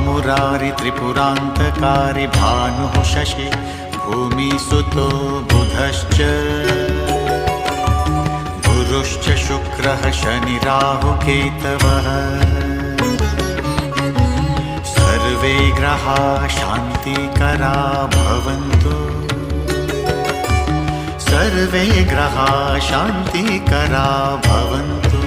मुरारि त्रिपुरान्तकारि भानुः शशि भूमिसुतो बुधश्च गुरुश्च शुक्रः शनिराहुकेतवः सर्वे ग्रहाः शान्तिकरा भवन्तु सर्वे ग्रहाः शान्तिकरा भवन्तु।